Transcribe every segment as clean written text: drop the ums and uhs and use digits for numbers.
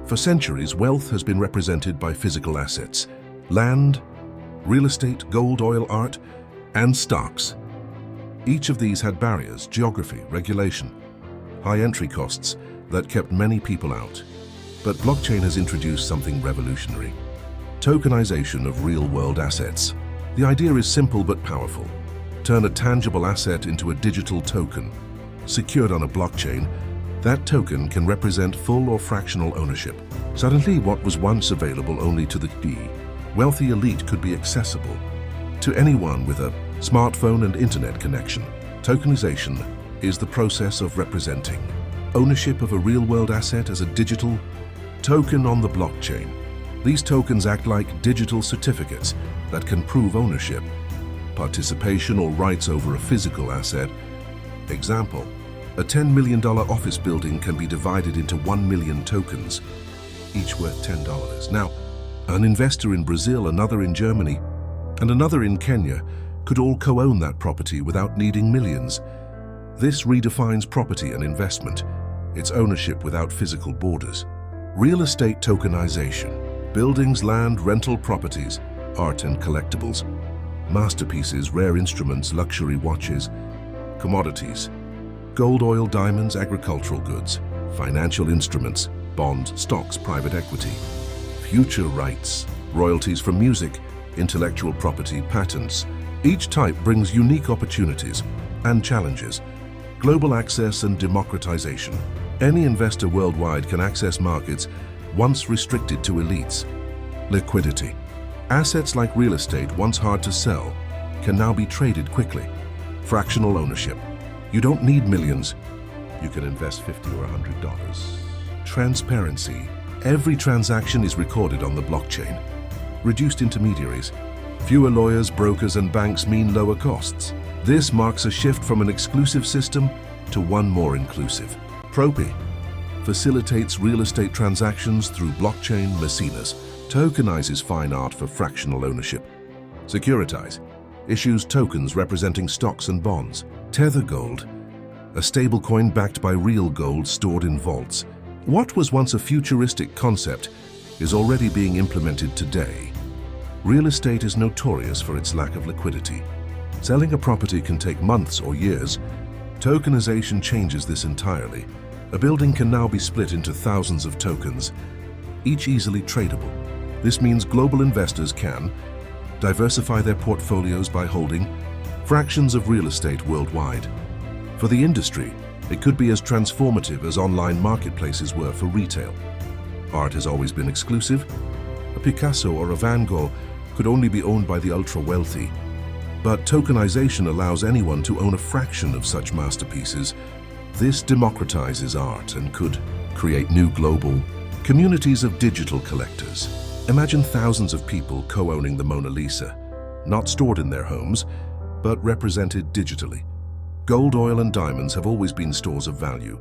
For centuries, wealth has been represented by physical assets: land, real estate, gold, oil, art, and stocks. Each of these had barriers, geography, regulation, high entry costs that kept many people out. But blockchain has introduced something revolutionary: tokenization of real-world assets. The idea is simple but powerful. Turn a tangible asset into a digital token. Secured on a blockchain, that token can represent full or fractional ownership. Suddenly, what was once available only to the wealthy elite could be accessible to anyone with a smartphone and internet connection. Tokenization is the process of representing ownership of a real-world asset as a digital token on the blockchain. These tokens act like digital certificates that can prove ownership, participation, or rights over a physical asset. Example: a $10 million office building can be divided into 1 million tokens, each worth $10. Now, an investor in Brazil, another in Germany, and another in Kenya could all co-own that property without needing millions. This redefines property and investment, its ownership without physical borders. Real estate tokenization: buildings, land, rental properties, art and collectibles, masterpieces, rare instruments, luxury watches, commodities, gold, oil, diamonds, agricultural goods, financial instruments, bonds, stocks, private equity, future rights, royalties from music, intellectual property, patents. Each type brings unique opportunities and challenges. Global access and democratization: any investor worldwide can access markets once restricted to elites. Liquidity: assets like real estate, once hard to sell, can now be traded quickly. Fractional ownership: you don't need millions, you can invest $50 or $100. Transparency: every transaction is recorded on the blockchain. Reduced intermediaries: fewer lawyers, brokers, and banks mean lower costs. This marks a shift from an exclusive system to one more inclusive. Propi facilitates real estate transactions through blockchain mecenas, tokenizes fine art for fractional ownership. Securitize issues tokens representing stocks and bonds. Tether Gold, a stablecoin backed by real gold stored in vaults. What was once a futuristic concept is already being implemented today. Real estate is notorious for its lack of liquidity. Selling a property can take months or years. Tokenization changes this entirely. A building can now be split into thousands of tokens, each easily tradable. This means global investors can diversify their portfolios by holding fractions of real estate worldwide. For the industry, it could be as transformative as online marketplaces were for retail. Art has always been exclusive. A Picasso or a Van Gogh could only be owned by the ultra-wealthy. But tokenization allows anyone to own a fraction of such masterpieces. This democratizes art and could create new global communities of digital collectors. Imagine thousands of people co-owning the Mona Lisa, not stored in their homes, but represented digitally. Gold, oil, and diamonds have always been stores of value,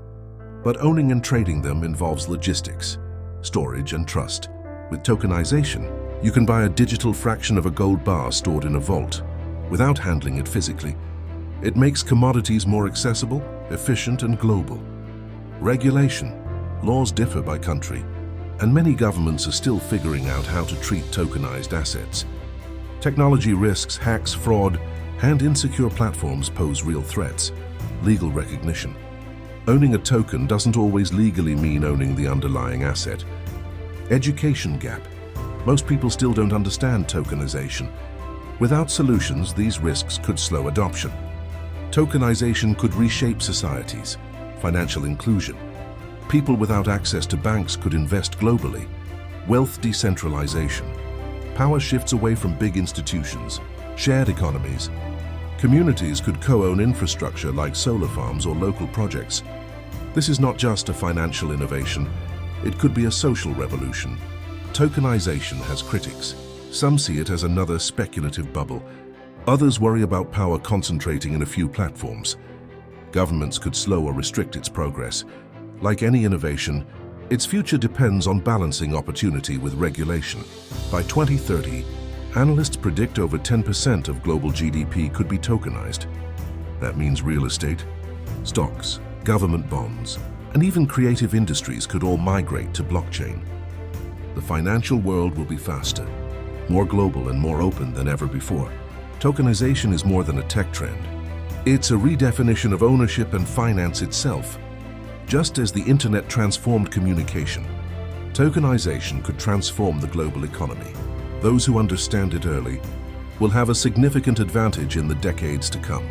but owning and trading them involves logistics, storage, and trust. With tokenization, you can buy a digital fraction of a gold bar stored in a vault without handling it physically. It makes commodities more accessible, efficient, and global. Regulation: laws differ by country, and many governments are still figuring out how to treat tokenized assets. Technology risks, hacks, fraud, and insecure platforms pose real threats. Legal recognition: owning a token doesn't always legally mean owning the underlying asset. Education gap: most people still don't understand tokenization. Without solutions, these risks could slow adoption. Tokenization could reshape societies. Financial inclusion: people without access to banks could invest globally. Wealth decentralization: power shifts away from big institutions. Shared economies: communities could co-own infrastructure like solar farms or local projects. This is not just a financial innovation, it could be a social revolution. Tokenization has critics. Some see it as another speculative bubble. Others worry about power concentrating in a few platforms. Governments could slow or restrict its progress. Like any innovation, its future depends on balancing opportunity with regulation. By 2030, analysts predict over 10% of global GDP could be tokenized. That means real estate, stocks, government bonds, and even creative industries could all migrate to blockchain. the financial world will be faster, more global and more open than ever before. Tokenization is more than a tech trend. It's a redefinition of ownership and finance itself. Just as the internet transformed communication, tokenization could transform the global economy. Those who understand it early will have a significant advantage in the decades to come.